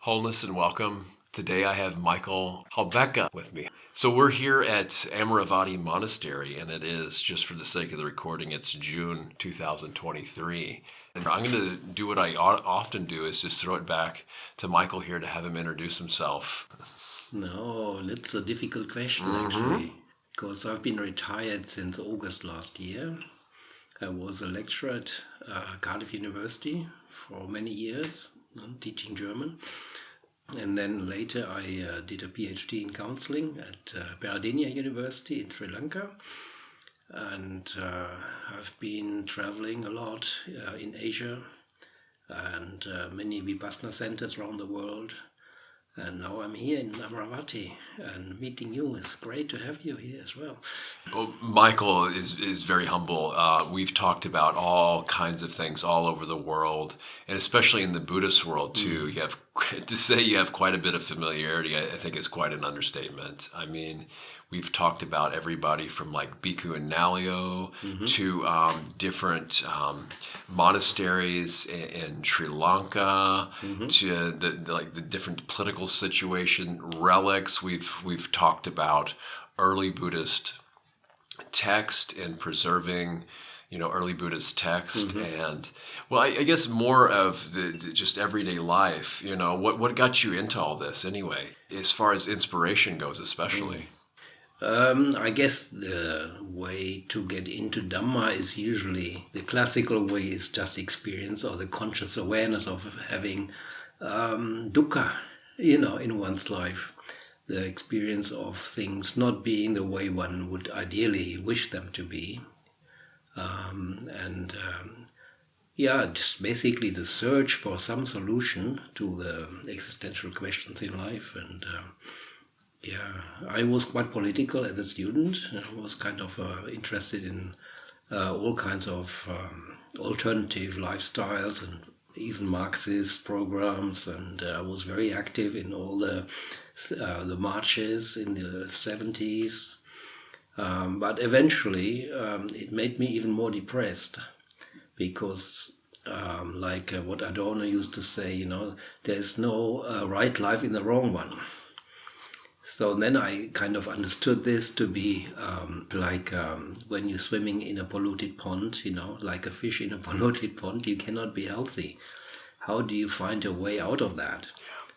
Wholeness and welcome. Today I have Michael Harbecke with me. So we're here at Amaravati Monastery, and it is, just for the sake of the recording, it's June 2023. And I'm going to do what I often do, is just throw it back to Michael here to have him introduce himself. No, that's a difficult question, actually, because I've been retired since August last year. I was a lecturer at Cardiff University for many years, teaching German. And then later I did a PhD in counseling at Peradeniya University in Sri Lanka. And I've been traveling a lot in Asia and many Vipassana centers around the world. And now I'm here in Amaravati and meeting you. It's great to have you here as well. Well, Michael is very humble. We've talked about all kinds of things all over the world, and especially in the Buddhist world too. You have to say you have quite a bit of familiarity. I think is quite an understatement. I mean, we've talked about everybody from like Bhikkhu and Nalio to different monasteries in Sri Lanka to the different political situation, relics. We've talked about early Buddhist text and preserving, early Buddhist text, and I guess more of the just everyday life. What got you into all this anyway, as far as inspiration goes, especially. I guess the way to get into Dhamma is usually, the classical way is just experience or the conscious awareness of having dukkha, in one's life. The experience of things not being the way one would ideally wish them to be. Just basically the search for some solution to the existential questions in life. And I was quite political as a student. I was kind of interested in all kinds of alternative lifestyles and even Marxist programs, and I was very active in all the marches in the 70s. But eventually it made me even more depressed because what Adorno used to say, there's no right life in the wrong one. So then I kind of understood this to be when you're swimming in a polluted pond, like a fish in a polluted pond, you cannot be healthy. How do you find a way out of that?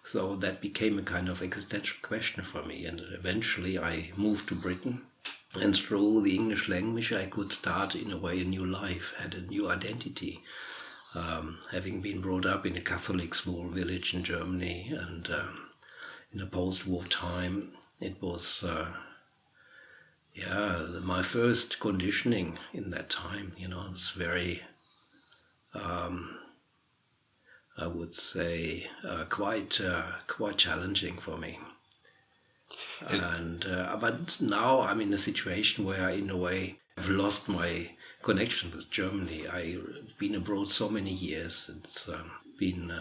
So that became a kind of existential question for me. And eventually I moved to Britain. And through the English language, I could start, in a way, a new life, had a new identity. Having been brought up in a Catholic small village in Germany and in a post-war time, it was my first conditioning in that time. It was very, I would say, quite challenging for me. But now I'm in a situation where, in a way, I've lost my connection with Germany. I've been abroad so many years. It's been,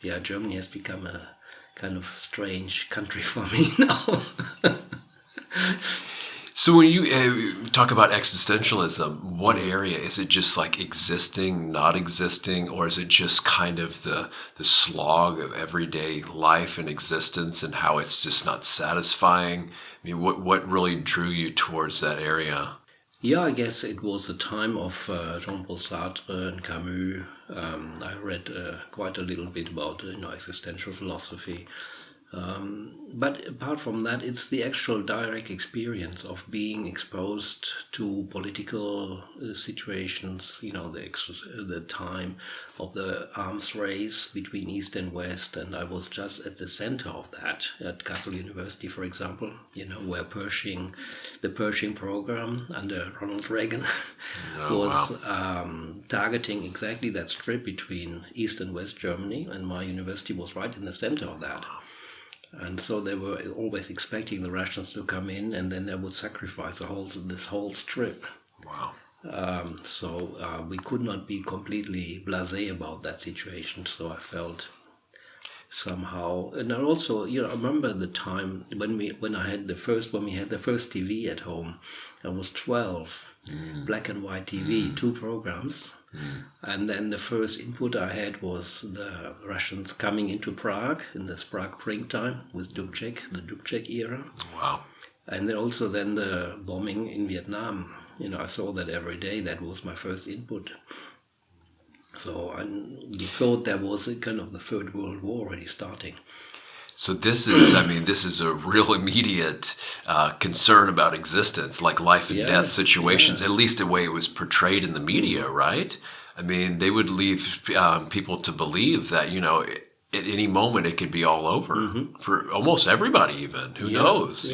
Germany has become a kind of strange country for me now. So when you talk about existentialism, what area? Is it just like existing, not existing, or is it just kind of the slog of everyday life and existence and how it's just not satisfying? I mean, what really drew you towards that area? Yeah, I guess it was the time of Jean-Paul Sartre and Camus. I read quite a little bit about existential philosophy. But apart from that, it's the actual direct experience of being exposed to political situations, the time of the arms race between East and West. And I was just at the center of that at Kassel University, for example, where the Pershing program under Ronald Reagan was targeting exactly that strip between East and West Germany. And my university was right in the center of that. And so they were always expecting the Russians to come in, and then they would sacrifice this whole strip. Wow. So we could not be completely blasé about that situation. So I felt somehow. And I also, I remember the time when we had the first TV at home. I was 12, black and white TV, 2 programs. And then the first input I had was the Russians coming into Prague in the Prague springtime with Dubček, the Dubček era. Wow. And then the bombing in Vietnam. I saw that every day. That was my first input. So I thought there was a kind of the Third World War already starting. So this is a real immediate concern about existence, like life and death situations, at least the way it was portrayed in the media, right? I mean, they would leave people to believe that, at any moment it could be all over for almost everybody even. Who knows,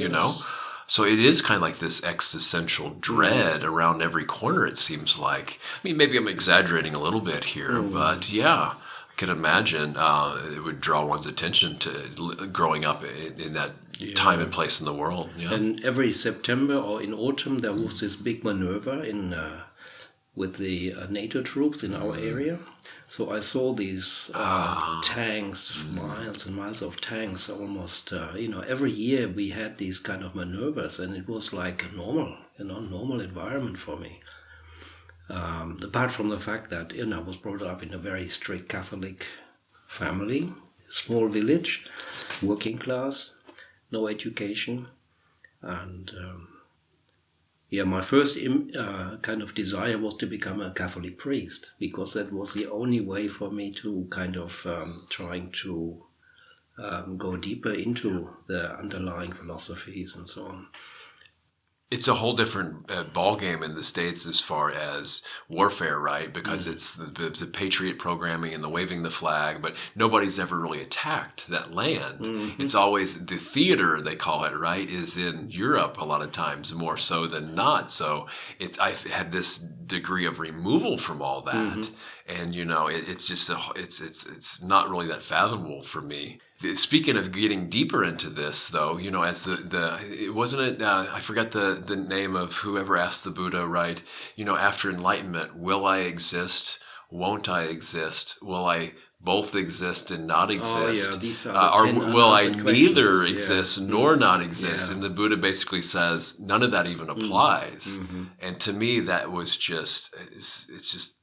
So it is kind of like this existential dread around every corner, it seems like. I mean, maybe I'm exaggerating a little bit here, but yeah, I can imagine it would draw one's attention to growing up in that time and place in the world. Yeah. And every September or in autumn, there was this big maneuver with the NATO troops in our area. So I saw these tanks, miles and miles of tanks, almost, every year we had these kind of maneuvers, and it was like a normal environment for me. Apart from the fact that, I was brought up in a very strict Catholic family, small village, working class, no education, and my first kind of desire was to become a Catholic priest, because that was the only way for me to kind of trying to go deeper into the underlying philosophies and so on. It's a whole different ballgame in the States as far as warfare, right? Because it's the patriot programming and the waving the flag, but nobody's ever really attacked that land. It's always the theater, they call it, right, is in Europe a lot of times, more so than not. So I've had this degree of removal from all that, and it's just it's not really that fathomable for me. Speaking of getting deeper into this, though, as I forgot the name of whoever asked the Buddha, right? After enlightenment, will I exist? Won't I exist? Will I both exist and not exist? Oh, yeah, these are the 10 will I unanswered neither questions. exist nor not exist? Yeah. And the Buddha basically says none of that even applies. And to me, that was it's just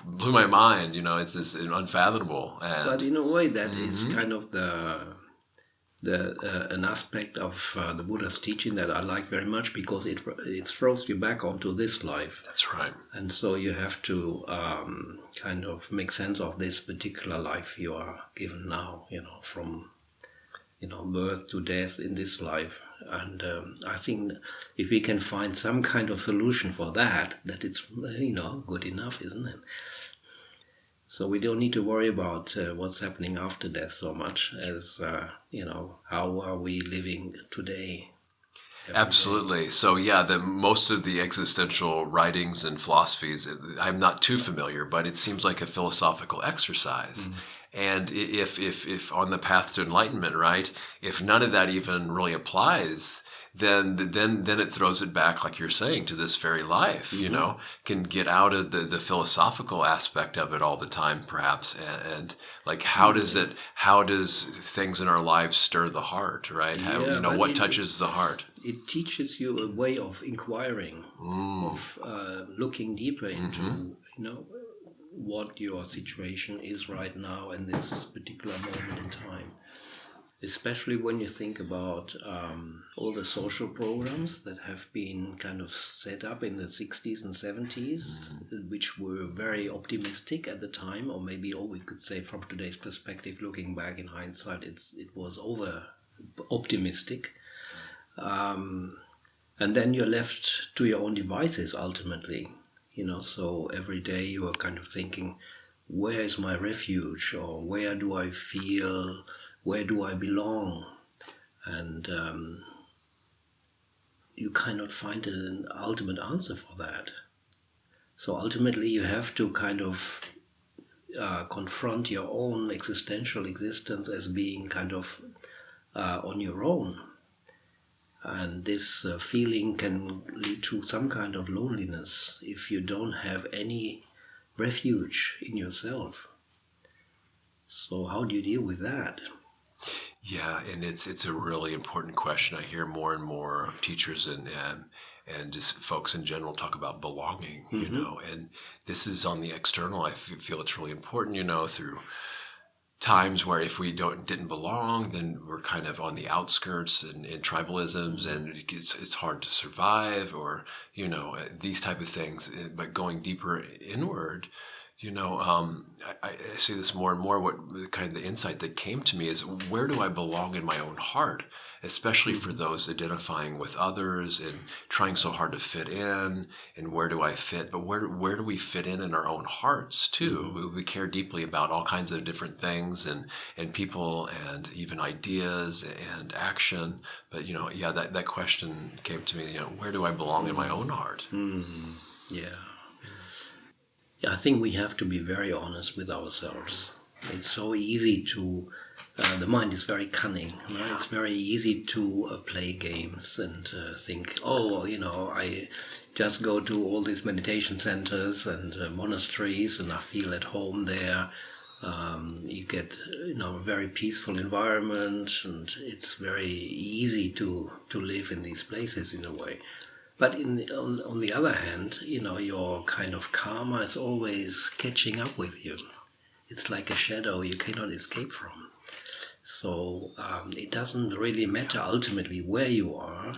blew my mind. It's just unfathomable. But in a way, that is kind of an aspect of the Buddha's teaching that I like very much, because it throws you back onto this life. That's right. And so you have to kind of make sense of this particular life you are given now, from birth to death in this life. And I think if we can find some kind of solution for that it's, good enough, isn't it? So we don't need to worry about what's happening after death so much as, how are we living today? Absolutely. So most of the existential writings and philosophies, I'm not too familiar, but it seems like a philosophical exercise. And if on the path to enlightenment, right, if none of that even really applies, then it throws it back, like you're saying, to this very life, can get out of the philosophical aspect of it all the time, perhaps. And like, how does things in our lives stir the heart, right? What touches the heart? It teaches you a way of inquiring, of looking deeper into, what your situation is right now in this particular moment in time. Especially when you think about all the social programs that have been kind of set up in the 60s and 70s, which were very optimistic at the time, or maybe we could say from today's perspective, looking back in hindsight, it was over optimistic. And then you're left to your own devices ultimately. So every day you are kind of thinking, where is my refuge, or where do I feel, where do I belong? And you cannot find an ultimate answer for that. So ultimately you have to kind of confront your own existential existence as being kind of on your own. And this feeling can lead to some kind of loneliness if you don't have any refuge in yourself. So how do you deal with that? Yeah, and it's a really important question. I hear more and more teachers and just folks in general talk about belonging, and this is on the external. I feel it's really important, through times where if we didn't belong, then we're kind of on the outskirts and in tribalisms, and it's hard to survive, or these type of things. But going deeper inward, I see this more and more. What kind of the insight that came to me is, where do I belong in my own heart? Especially for those identifying with others and trying so hard to fit in, and where do I fit? But where do we fit in our own hearts too? We care deeply about all kinds of different things and people and even ideas and action. But that question came to me. Where do I belong in my own heart? Yeah. Yeah, I think we have to be very honest with ourselves. It's so easy to, the mind is very cunning. Right? It's very easy to play games and think, I just go to all these meditation centers and monasteries and I feel at home there. You get, a very peaceful environment, and it's very easy to live in these places in a way. But on the other hand, your kind of karma is always catching up with you. It's like a shadow you cannot escape from. So it doesn't really matter ultimately where you are.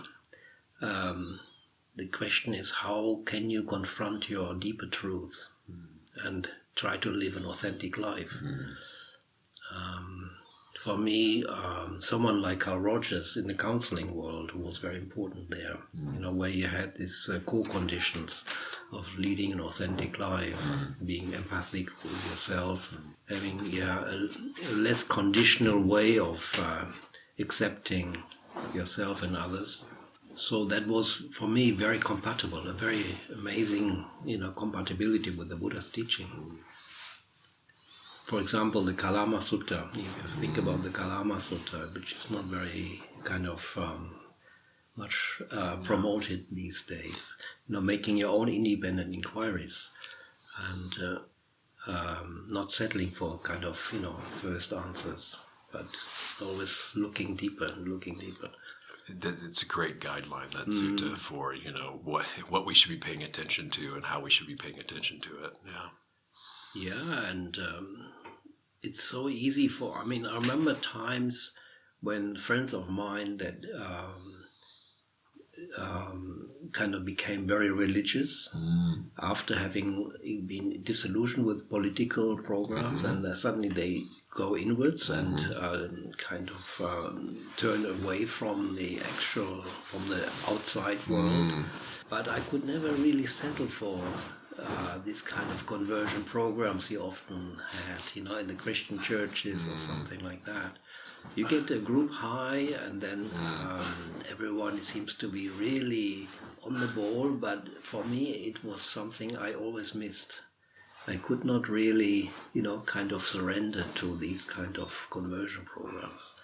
The question is, how can you confront your deeper truth and try to live an authentic life? For me, someone like Rodgers in the counseling world was very important there, where you had these core conditions of leading an authentic life, being empathic with yourself, having a less conditional way of accepting yourself and others. So that was, for me, very compatible, a very amazing, compatibility with the Buddha's teaching. For example, the Kalama Sutta, if you think about the Kalama Sutta, which is not very kind of much promoted these days, making your own independent inquiries and not settling for kind of, first answers, but always looking deeper and looking deeper. It's a great guideline, that sutta, for, what we should be paying attention to and how we should be paying attention to it. Yeah. Yeah, and it's so easy I remember times when friends of mine that kind of became very religious after having been disillusioned with political programs, and suddenly they go inwards and kind of turn away from the outside world. But I could never really settle for this kind of conversion programs you often had, in the Christian churches or something like that. You get a group high, and then everyone seems to be really on the ball, but for me it was something I always missed. I could not really, kind of surrender to these kind of conversion programs.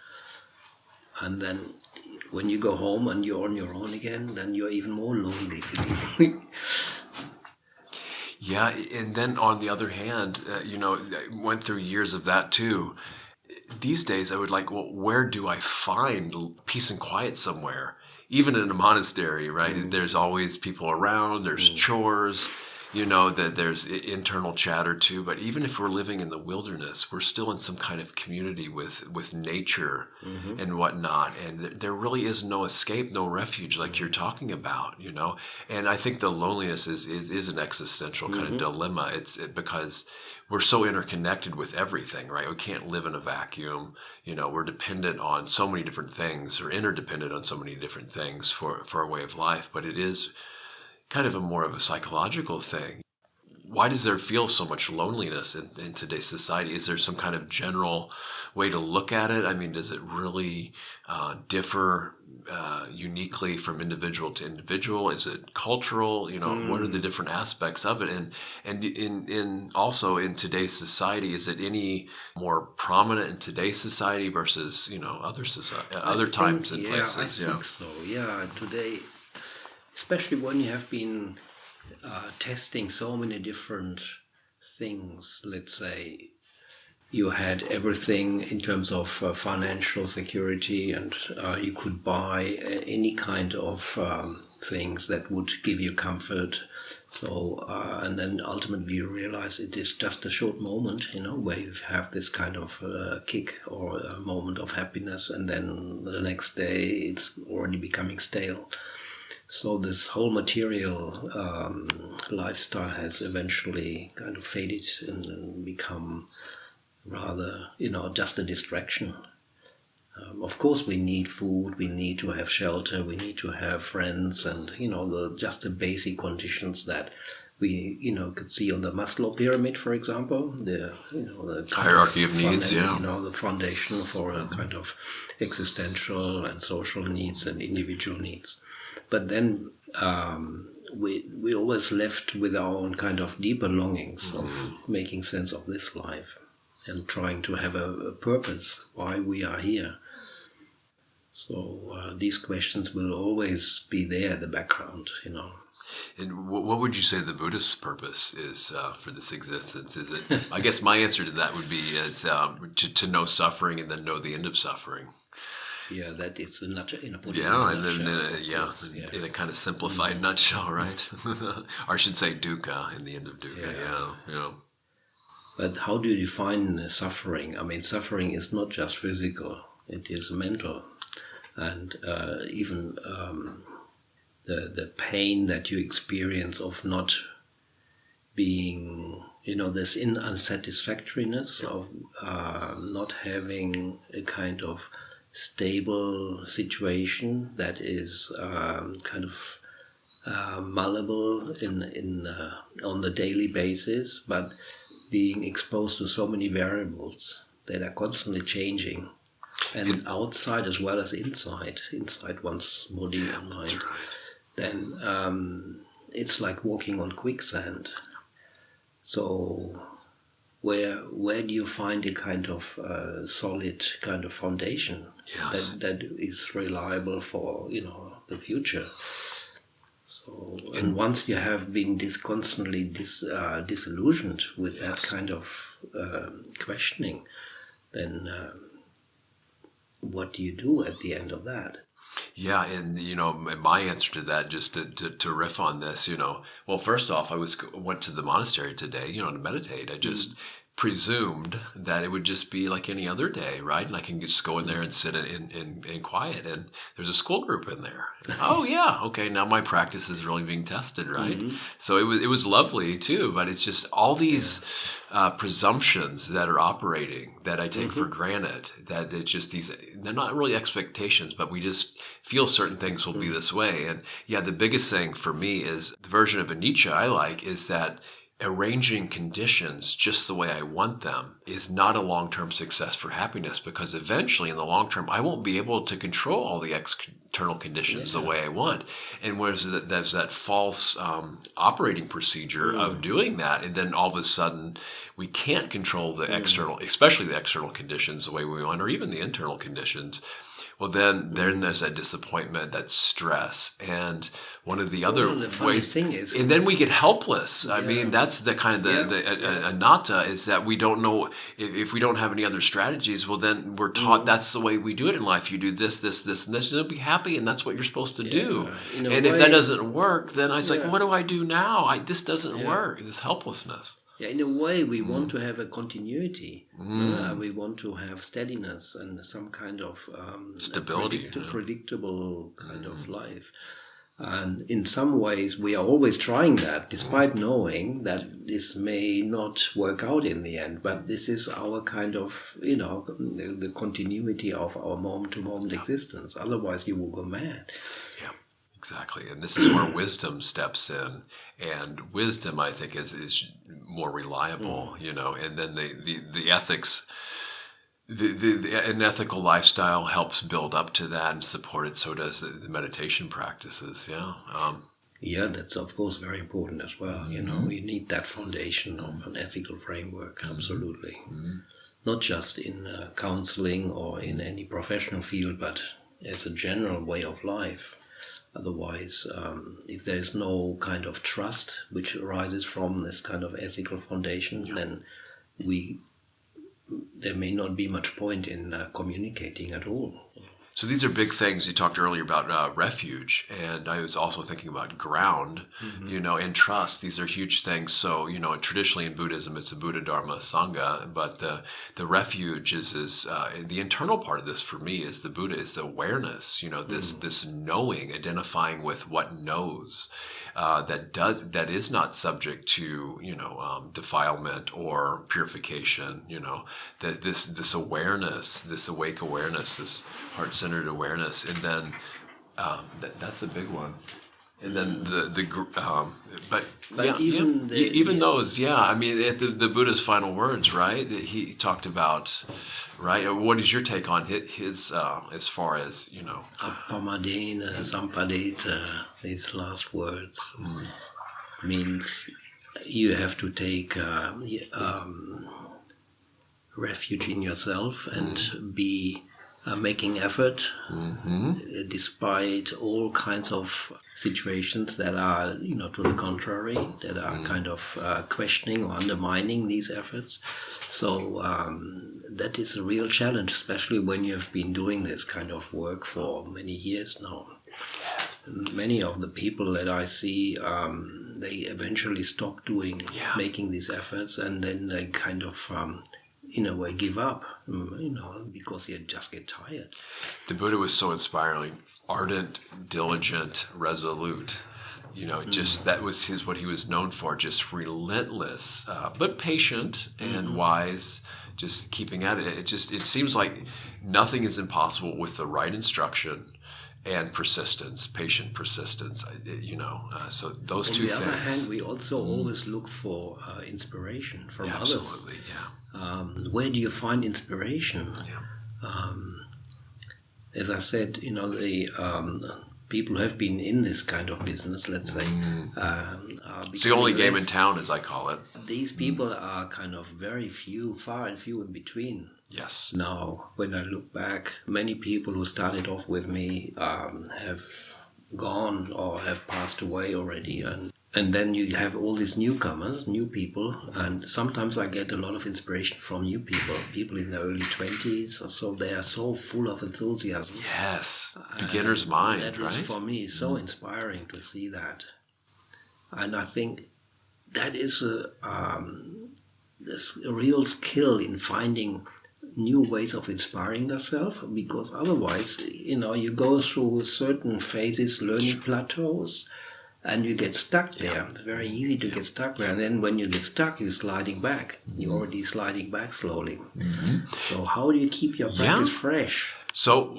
And then when you go home and you're on your own again, then you're even more lonely feeling. Yeah, and then on the other hand, I went through years of that too. These days, I would where do I find peace and quiet somewhere? Even in a monastery, right? There's always people around, there's chores, that there's internal chatter too. But even if we're living in the wilderness, we're still in some kind of community with nature and whatnot. And there really is no escape, no refuge like you're talking about, And I think the loneliness is an existential kind of dilemma. It's because we're so interconnected with everything, right? We can't live in a vacuum. We're dependent on so many different things, or interdependent on so many different things for our way of life. But it is kind of more of a psychological thing. Why does there feel so much loneliness in today's society? Is there some kind of general way to look at it? I mean, does it really differ uniquely from individual to individual? Is it cultural? What are the different aspects of it? And in also in today's society, is it any more prominent in today's society versus other times and places? I think so. Yeah, today, especially when you have been testing so many different things, let's say, you had everything in terms of financial security, and you could buy any kind of things that would give you comfort. So, and then ultimately you realize it is just a short moment, where you have this kind of kick or a moment of happiness, and then the next day it's already becoming stale. So this whole material lifestyle has eventually kind of faded and become rather, just a distraction. Of course, we need food, we need to have shelter, we need to have friends, and just the basic conditions that we could see on the Maslow pyramid, for example, the hierarchy of needs, the foundation for a kind of existential and social needs and individual needs. But then we always left with our own kind of deeper longings of making sense of this life and trying to have a purpose why we are here. So these questions will always be there in the background, And what would you say the Buddhist purpose is for this existence? Is it? I guess my answer to that would be to know suffering and then know the end of suffering. Yeah, that is in a political in a kind of simplified nutshell, right? Or I should say dukkha, in the end of dukkha. Yeah. But how do you define suffering? I mean, suffering is not just physical; it is mental, and even the pain that you experience of not being, this unsatisfactoriness of not having a kind of stable situation that is kind of malleable on the daily basis, but being exposed to so many variables that are constantly changing, and outside as well as inside one's body and mind. Right. Then it's like walking on quicksand. So where do you find a kind of solid kind of foundation that is reliable for the future? So, and once you have been constantly disillusioned with that kind of questioning, then what do you do at the end of that? Yeah, and my answer to that, just to riff on this, well, first off, I went to the monastery today, to meditate. I just presumed that it would just be like any other day, right? And I can just go in there and sit in quiet, and there's a school group in there. Oh yeah, okay, now my practice is really being tested, right? So it was lovely too, but it's just all these presumptions that are operating that I take for granted, that it's just they're not really expectations, but we just feel certain things will be this way. And yeah, the biggest thing for me is the version of a Nietzsche I like is that arranging conditions just the way I want them is not a long-term success for happiness, because eventually in the long term, I won't be able to control all the external conditions the way I want. And there's that false operating procedure of doing that. And then all of a sudden we can't control the external, especially the external conditions the way we want, or even the internal conditions. Well, then there's that disappointment, that stress, and one of the other ways, and then we get helpless. I mean, that's the kind of the anatta, is that we don't know if we don't have any other strategies. Well, then we're taught that's the way we do it in life. You do this, and this, and you'll be happy, and that's what you're supposed to do. And if that doesn't work, then I was like, what do I do now? This doesn't work. This helplessness. Yeah, in a way, we want to have a continuity. We want to have steadiness and some kind of stability, predictable kind of life. And in some ways, we are always trying that, despite knowing that this may not work out in the end. But this is our kind of, the continuity of our moment-to-moment existence. Otherwise, you will go mad. Yeah. Exactly. And this is where wisdom steps in. And wisdom, I think, is more reliable, and then the ethics, an ethical lifestyle helps build up to that and support it. So does the meditation practices. Yeah. Yeah, that's of course very important as well. We need that foundation of an ethical framework. Absolutely. Not just in counseling or in any professional field, but as a general way of life. Otherwise, if there is no kind of trust which arises from this kind of ethical foundation, then we there may not be much point in communicating at all. So these are big things. You talked earlier about refuge, and I was also thinking about ground, and trust. These are huge things. So, traditionally in Buddhism, it's a Buddha, Dharma, Sangha, but the refuge is the internal part of this for me is the Buddha, is the awareness, this knowing, identifying with what knows, that is not subject to, defilement or purification, that this awareness, this awake awareness, this heart-centered awareness, and then that's a big one. And then but yeah, even those, I mean, the Buddha's final words, right? He talked about, right? What is your take on his as far as Appamadena sampadeta, his last words means you have to take refuge in yourself and be making effort despite all kinds of situations that are, to the contrary, that are kind of questioning or undermining these efforts. So that is a real challenge, especially when you have been doing this kind of work for many years now. Many of the people that I see, they eventually stop making these efforts, and then they kind of in a way give up, because you just get tired. The Buddha was so inspiring, ardent, diligent, resolute. Just that was what he was known for, just relentless, but patient and wise, just keeping at it. It seems like nothing is impossible with the right instruction and persistence, patient persistence, so those two things. On the other hand, we also always look for inspiration from others. Absolutely, where do you find inspiration? As I said, the people who have been in this kind of business, let's say, it's the only game in town, as I call it. These people are kind of very few, far and few in between. Yes. Now, when I look back, many people who started off with me have gone or have passed away already, and then you have all these newcomers, new people, and sometimes I get a lot of inspiration from new people in their early 20s or so. They are so full of enthusiasm. Yes, beginner's mind, that right? Is for me so inspiring to see that. And I think that is a real skill in finding new ways of inspiring yourself, because otherwise, you go through certain phases, learning plateaus, and you get stuck there. It's very easy to get stuck there. And then when you get stuck, you're sliding back. You're already sliding back slowly. So how do you keep your practice fresh? So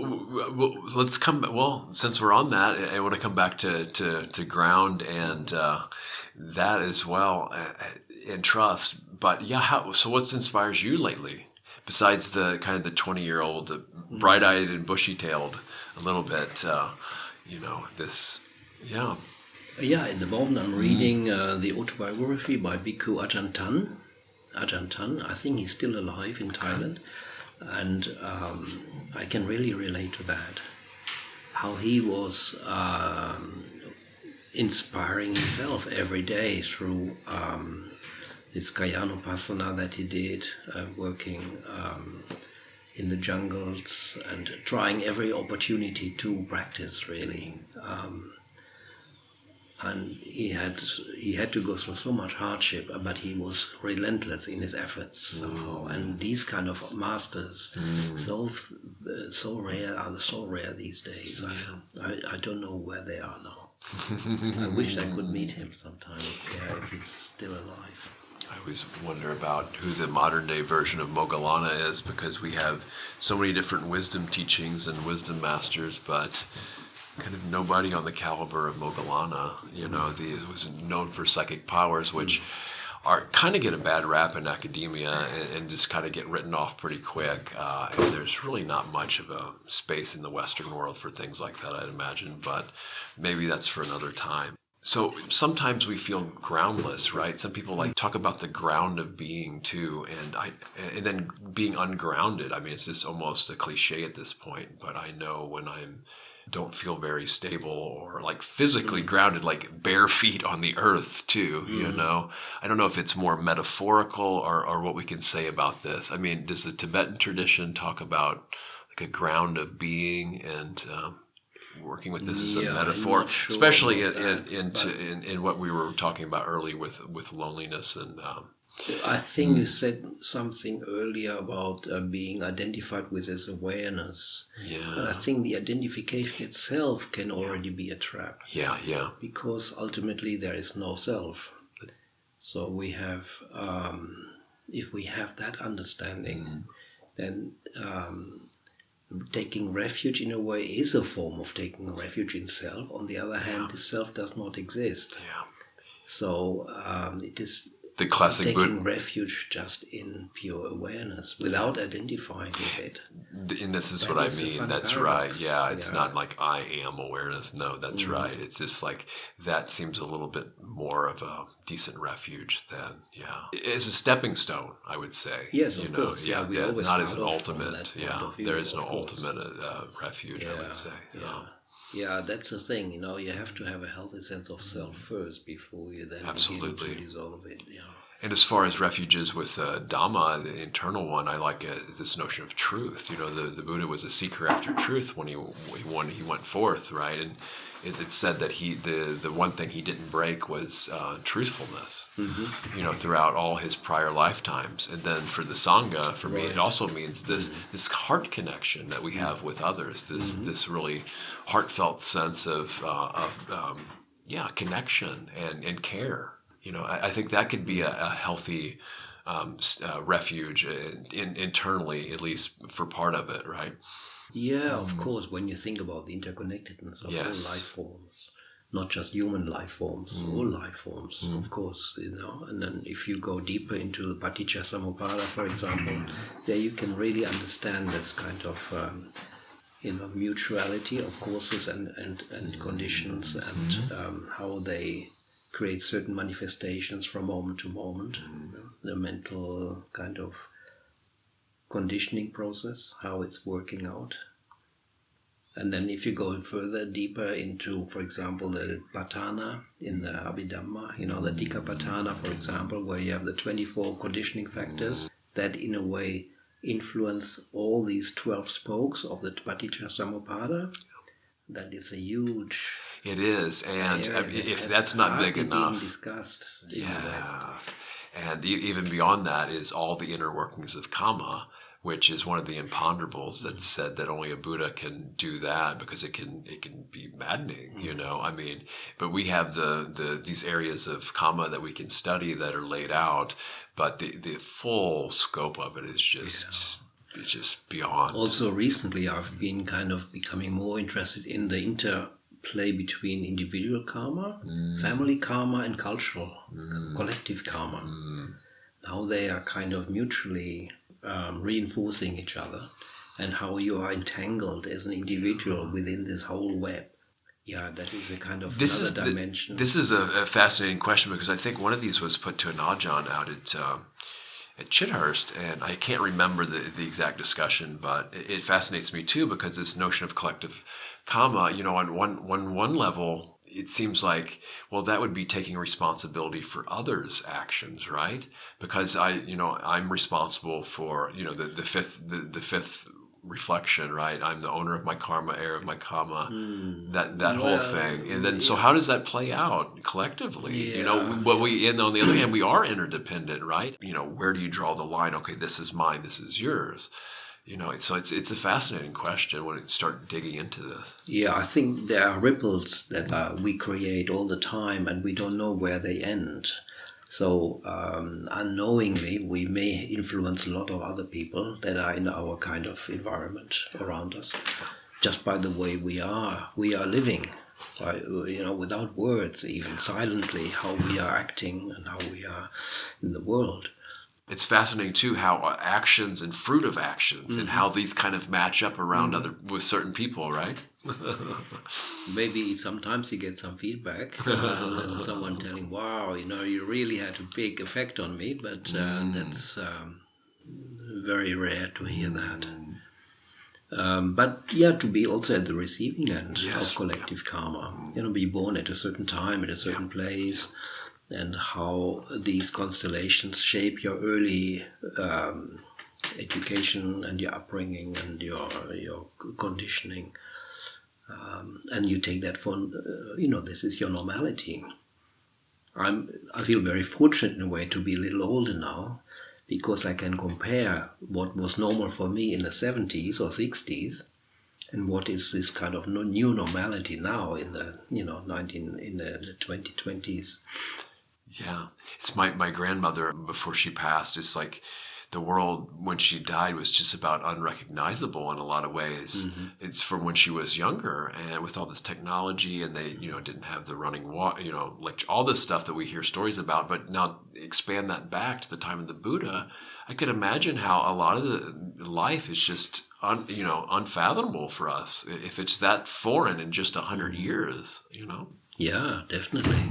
let's come, since we're on that, I want to come back to ground and that as well, and trust. But so what inspires you lately? Besides the kind of the 20-year-old, bright-eyed and bushy-tailed a little bit, this, at the moment I'm reading the autobiography by Bhikkhu Ajahn Tan. Ajahn Tan, I think he's still alive in Thailand. And I can really relate to that. How he was inspiring himself every day through this Kayanupassana that he did, working in the jungles and trying every opportunity to practice, really. And he had to go through so much hardship, but he was relentless in his efforts somehow. And these kind of masters, so rare these days. I don't know where they are now. I wish I could meet him sometime, if he's still alive. I always wonder about who the modern day version of Moggallana is, because we have so many different wisdom teachings and wisdom masters, but kind of nobody on the caliber of Moggallana. He was known for psychic powers, which are kind of get a bad rap in academia and just kind of get written off pretty quick. And there's really not much of a space in the Western world for things like that, I'd imagine, but maybe that's for another time. So sometimes we feel groundless, right? Some people talk about the ground of being too, and then being ungrounded. I mean, it's just almost a cliche at this point, but I know when I'm don't feel very stable or like physically grounded, like bare feet on the earth too, you know? I don't know if it's more metaphorical or what we can say about this. I mean, does the Tibetan tradition talk about like a ground of being and working with this as a metaphor, I'm not sure especially about that, in what we were talking about earlier with loneliness and I think you said something earlier about being identified with as awareness. And I think the identification itself can already be a trap. Yeah. Because ultimately there is no self. So we have, if we have that understanding, then taking refuge in a way is a form of taking refuge in self. On the other hand, the self does not exist. So it is the classic taking refuge just in pure awareness without identifying with it. And this is what I mean. That's paradox. right. Yeah, it's not like I am awareness. No, that's right. It's just like that seems a little bit more of a decent refuge than, it's a stepping stone, I would say. Yes, of course. Yeah, we always not as start an off from ultimate. that point of view, there is no of course. ultimate refuge, I would say. Yeah, that's the thing. You have to have a healthy sense of self first before you then begin to dissolve it. And as far as refuges with Dhamma, the internal one, I like this notion of truth. The Buddha was a seeker after truth when he went forth, right? And it's said that the one thing he didn't break was truthfulness. Throughout all his prior lifetimes. And then for the Sangha, for me, it also means this heart connection that we have with others. This really heartfelt sense of connection and care. I think that could be a healthy refuge internally, at least for part of it, right? Yeah, of course, when you think about the interconnectedness of all life forms, not just human life forms, all life forms, of course, and then if you go deeper into the Paticcasamuppada, for example, there you can really understand this kind of mutuality of causes and conditions and how they create certain manifestations from moment to moment, the mental kind of conditioning process, how it's working out. And then if you go further deeper into, for example, the Patana in the Abhidhamma, the Tikapatana, for example, where you have the 24 conditioning factors that in a way influence all these 12 spokes of the Paticcasamuppada, that is a huge... It is, and if that's not big enough, being discussed in the West. And even beyond that is all the inner workings of Kama, which is one of the imponderables that's said that only a Buddha can do that because it can be maddening, I mean, but we have these areas of Kama that we can study that are laid out, but the full scope of it is just. It's just beyond. Also, recently I've been kind of becoming more interested in the interplay between individual karma, family karma, and cultural, collective karma. How they are kind of mutually reinforcing each other, and how you are entangled as an individual within this whole web. Yeah, that is a kind of another dimension. This is a fascinating question because I think one of these was put to an Ajahn out at Chithurst, and I can't remember the exact discussion, but it fascinates me too because this notion of collective karma, on one level, it seems like, well, that would be taking responsibility for others' actions, right? Because I'm responsible for the fifth reflection, right? I'm the owner of my karma, heir of my karma, that whole thing. And then, so how does that play out collectively? On the other hand, we are interdependent, right? Where do you draw the line? Okay, this is mine, this is yours. So it's a fascinating question when you start digging into this. Yeah, I think there are ripples that we create all the time and we don't know where they end. So unknowingly, we may influence a lot of other people that are in our kind of environment around us, just by the way we are living, without words, even silently, how we are acting and how we are in the world. It's fascinating too how actions and fruit of actions and how these kind of match up around with certain people, right? Maybe sometimes you get some feedback, and someone telling, "Wow, you really had a big effect on me," but that's very rare to hear that. But yeah, to be also at the receiving end Yes. of collective karma, be born at a certain time, at a certain place, and how these constellations shape your early education and your upbringing and your conditioning. And you take that for, this is your normality. I feel very fortunate in a way to be a little older now, because I can compare what was normal for me in the 70s or 60s and what is this kind of new normality now in the in the 2020s. Yeah. It's my grandmother, before she passed, it's like the world when she died was just about unrecognizable in a lot of ways. Mm-hmm. It's from when she was younger, and with all this technology, and they didn't have the running water, like all this stuff that we hear stories about. But now expand that back to the time of the Buddha, I could imagine how a lot of the life is just unfathomable for us if it's that foreign in just 100 years. Yeah, definitely.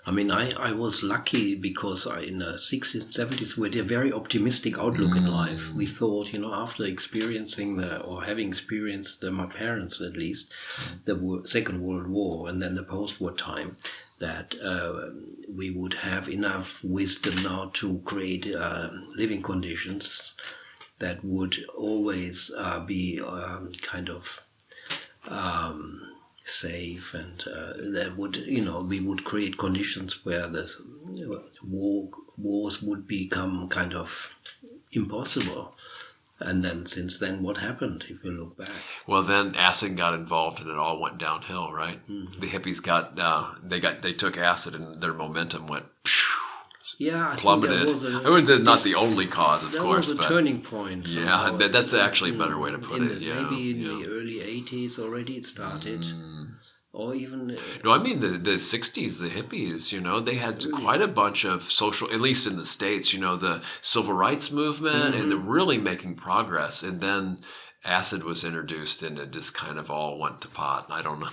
I mean, I was lucky because in the 60s and 70s we had a very optimistic outlook in life. We thought, after experiencing having experienced, my parents at least, the Second World War and then the post-war time, that we would have enough wisdom now to create living conditions that would always be kind of safe, and that would, we would create conditions where the wars would become kind of impossible. And then since then, what happened if you look back? Well, then acid got involved and it all went downhill, right? Mm-hmm. The hippies they took acid and their momentum went plummeted. Not the only cause, of course. That was a turning point. Yeah, that's actually a better way to put it. Maybe in the early 80s already it started. Or even... No, I mean the 60s, the hippies, they had quite a bunch of social, at least in the States, the civil rights movement, and they're really making progress. And then acid was introduced and it just kind of all went to pot. I don't know.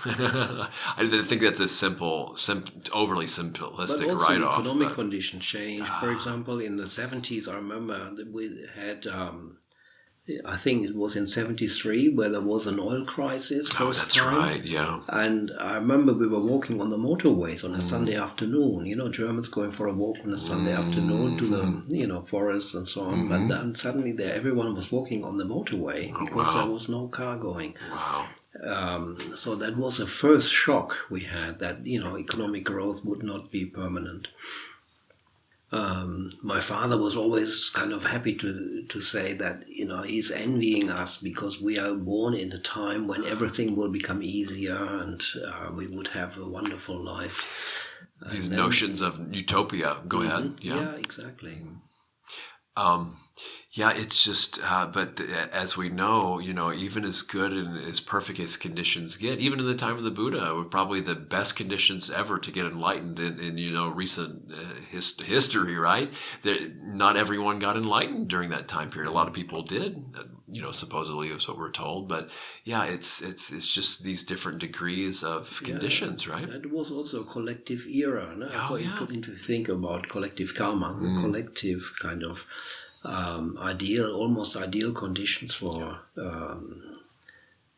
I think that's a overly simplistic but also write-off. Economic conditions changed. For example, in the 70s, I remember that we had... I think it was in 73 where there was an oil crisis first time. That's right, yeah. And I remember we were walking on the motorways on a Sunday afternoon, Germans going for a walk on a Sunday afternoon to the, forests and so on. But then suddenly everyone was walking on the motorway because there was no car going. Wow. So that was a first shock we had, that, economic growth would not be permanent. My father was always kind of happy to say that, he's envying us because we are born in a time when everything will become easier and we would have a wonderful life. These notions of utopia. Go ahead. Yeah, exactly. Yeah, it's just, but as we know, even as good and as perfect as conditions get, even in the time of the Buddha, were probably the best conditions ever to get enlightened in recent history, right? Not everyone got enlightened during that time period. A lot of people did, supposedly is what we're told. But yeah, it's just these different degrees of conditions, right? It was also a collective era. No? If you think about collective karma, the collective kind of almost ideal conditions for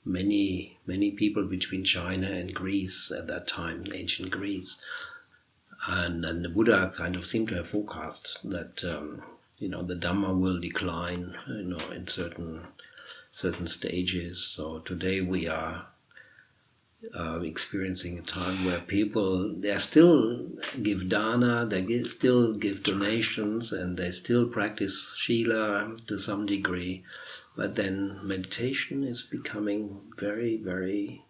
many people between China and Greece at that time, ancient Greece. And the Buddha kind of seemed to have forecast that the Dhamma will decline in certain stages. So today we are experiencing a time where people, they still give dana, still give donations, and they still practice shila to some degree, but then meditation is becoming very, very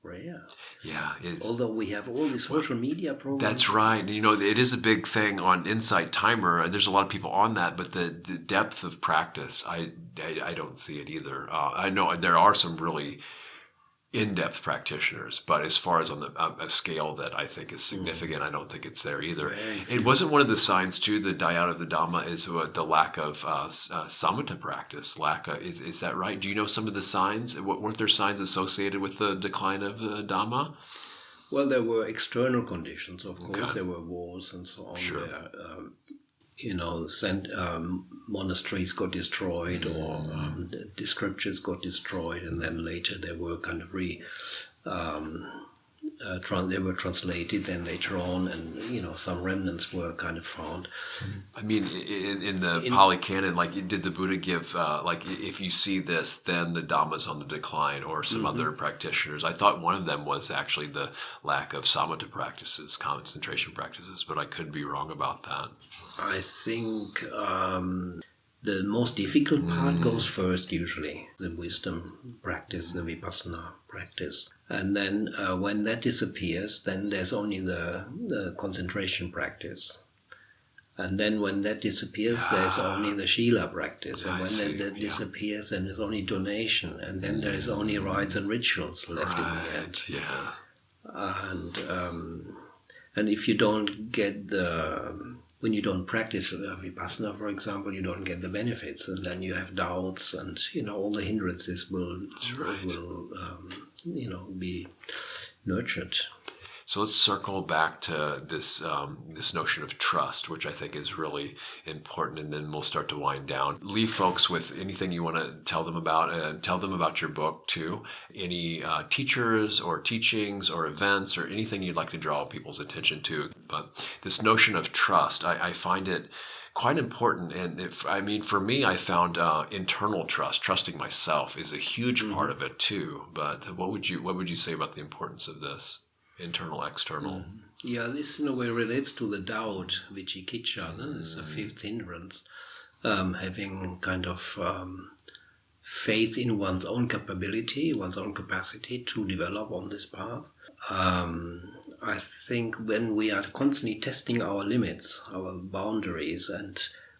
rare. Yeah. Although we have all these social media programs. That's right. It is a big thing on Insight Timer, and there's a lot of people on that, but the depth of practice, I don't see it either. I know there are some really in-depth practitioners, but as far as on a scale that I think is significant, I don't think it's there either. It wasn't one of the signs too that die out of the Dhamma is the lack of samatha practice. Is that right? Do you know some of the signs? Weren't there signs associated with the decline of Dhamma? Well, there were external conditions, of course. Okay. There were wars and so on. Sure. Where, monasteries got destroyed, or the scriptures got destroyed, and then later they were kind of they were translated then later on, and some remnants were kind of found. I mean, in the Pali Canon, like, did the Buddha give, if you see this, then the Dhamma's on the decline, or some other practitioners? I thought one of them was actually the lack of samatha practices, concentration practices, but I could be wrong about that. I think the most difficult part goes first, usually, the wisdom practice, the vipassana practice. And then when that disappears, then there's only the concentration practice. And then when that disappears, there's only the Shila practice. And when that disappears, then there's only donation. And then there is only rites and rituals left in the end. Yeah. And if you don't get when you don't practice vipassana, for example, you don't get the benefits, and then you have doubts, and all the hindrances will be nurtured. So let's circle back to this this notion of trust, which I think is really important, and then we'll start to wind down. Leave folks with anything you want to tell them about, and tell them about your book too. Any teachers or teachings or events or anything you'd like to draw people's attention to. But this notion of trust, I find it quite important. And for me, I found internal trust, trusting myself, is a huge part of it too. But what would you say about the importance of this? Internal, external. Yeah, this in a way relates to the doubt, vicikicca. This is a fifth hindrance. Having kind of faith in one's own capability, one's own capacity to develop on this path. I think when we are constantly testing our limits, our boundaries, and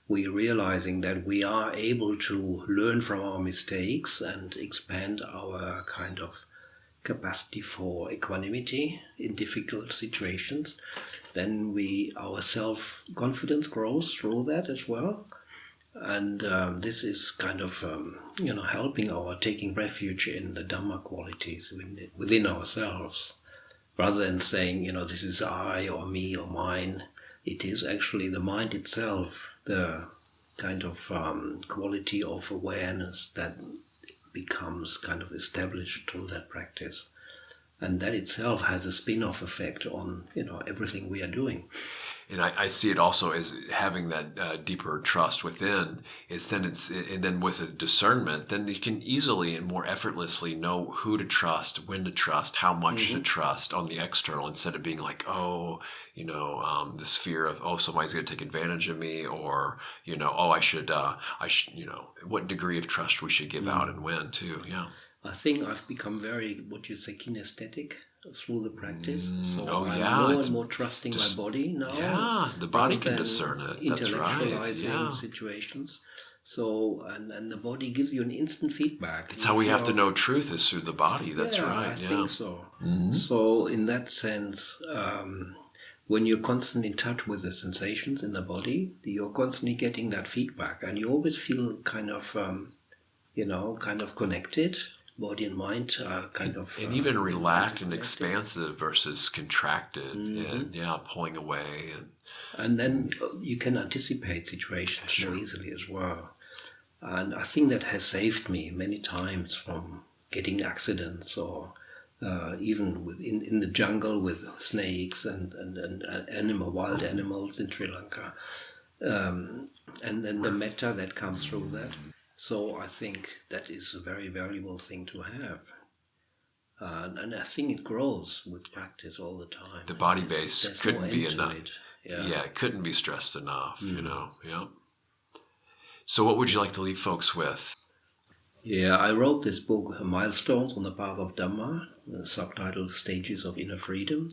we're realizing that we are able to learn from our mistakes and expand our kind of capacity for equanimity in difficult situations, then our self-confidence grows through that as well. And this is kind of, helping our taking refuge in the Dhamma qualities within ourselves. Rather than saying, this is I or me or mine, it is actually the mind itself, the kind of quality of awareness that becomes kind of established through that practice, and that itself has a spin-off effect on everything we are doing. And I see it also as having that deeper trust within. And then with a discernment, then you can easily and more effortlessly know who to trust, when to trust, how much to trust on the external, instead of being like, this fear of, somebody's going to take advantage of me, or I should, what degree of trust we should give out and when too. Yeah. I think I've become very, kinesthetic through the practice. So I'm more and more trusting my body now. Yeah, the body can discern it. That's right. Intellectualizing situations. So, and the body gives you an instant feedback. It's how we have to know truth, is through the body. That's right. I think so. So in that sense, when you're constantly in touch with the sensations in the body, you're constantly getting that feedback, and you always feel kind of connected. Body and mind are kind of... And even relaxed and expansive versus contracted, and pulling away. And then you can anticipate situations more easily as well. And I think that has saved me many times from getting accidents, or even in the jungle with snakes and wild animals in Sri Lanka. And then the metta that comes through that. So I think that is a very valuable thing to have. And I think it grows with practice all the time. The body base couldn't be enough. It couldn't be stressed enough, So what would you like to leave folks with? Yeah, I wrote this book, Milestones on the Path of Dhamma, subtitled Stages of Inner Freedom,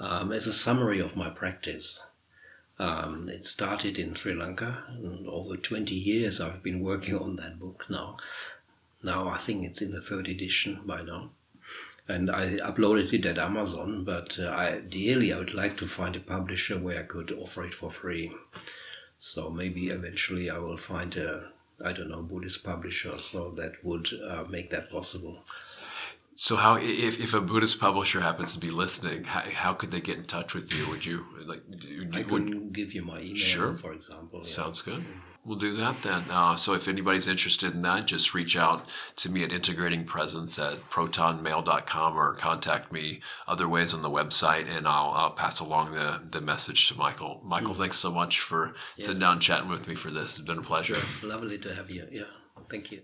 as a summary of my practice. It started in Sri Lanka, and over 20 years I've been working on that book now. Now I think it's in the 3rd edition by now. And I uploaded it at Amazon, but ideally I would like to find a publisher where I could offer it for free. So maybe eventually I will find a Buddhist publisher, so that would make that possible. So how, if a Buddhist publisher happens to be listening, how could they get in touch with you? Would you like? I can give you my email, Sure. for example. Yeah. Sounds good. We'll do that then. So if anybody's interested in that, just reach out to me at integratingpresence@protonmail.com or contact me other ways on the website, and I'll pass along the message to Michael. Michael, thanks so much for sitting down and chatting with me for this. It's been a pleasure. It's lovely to have you. Yeah, thank you.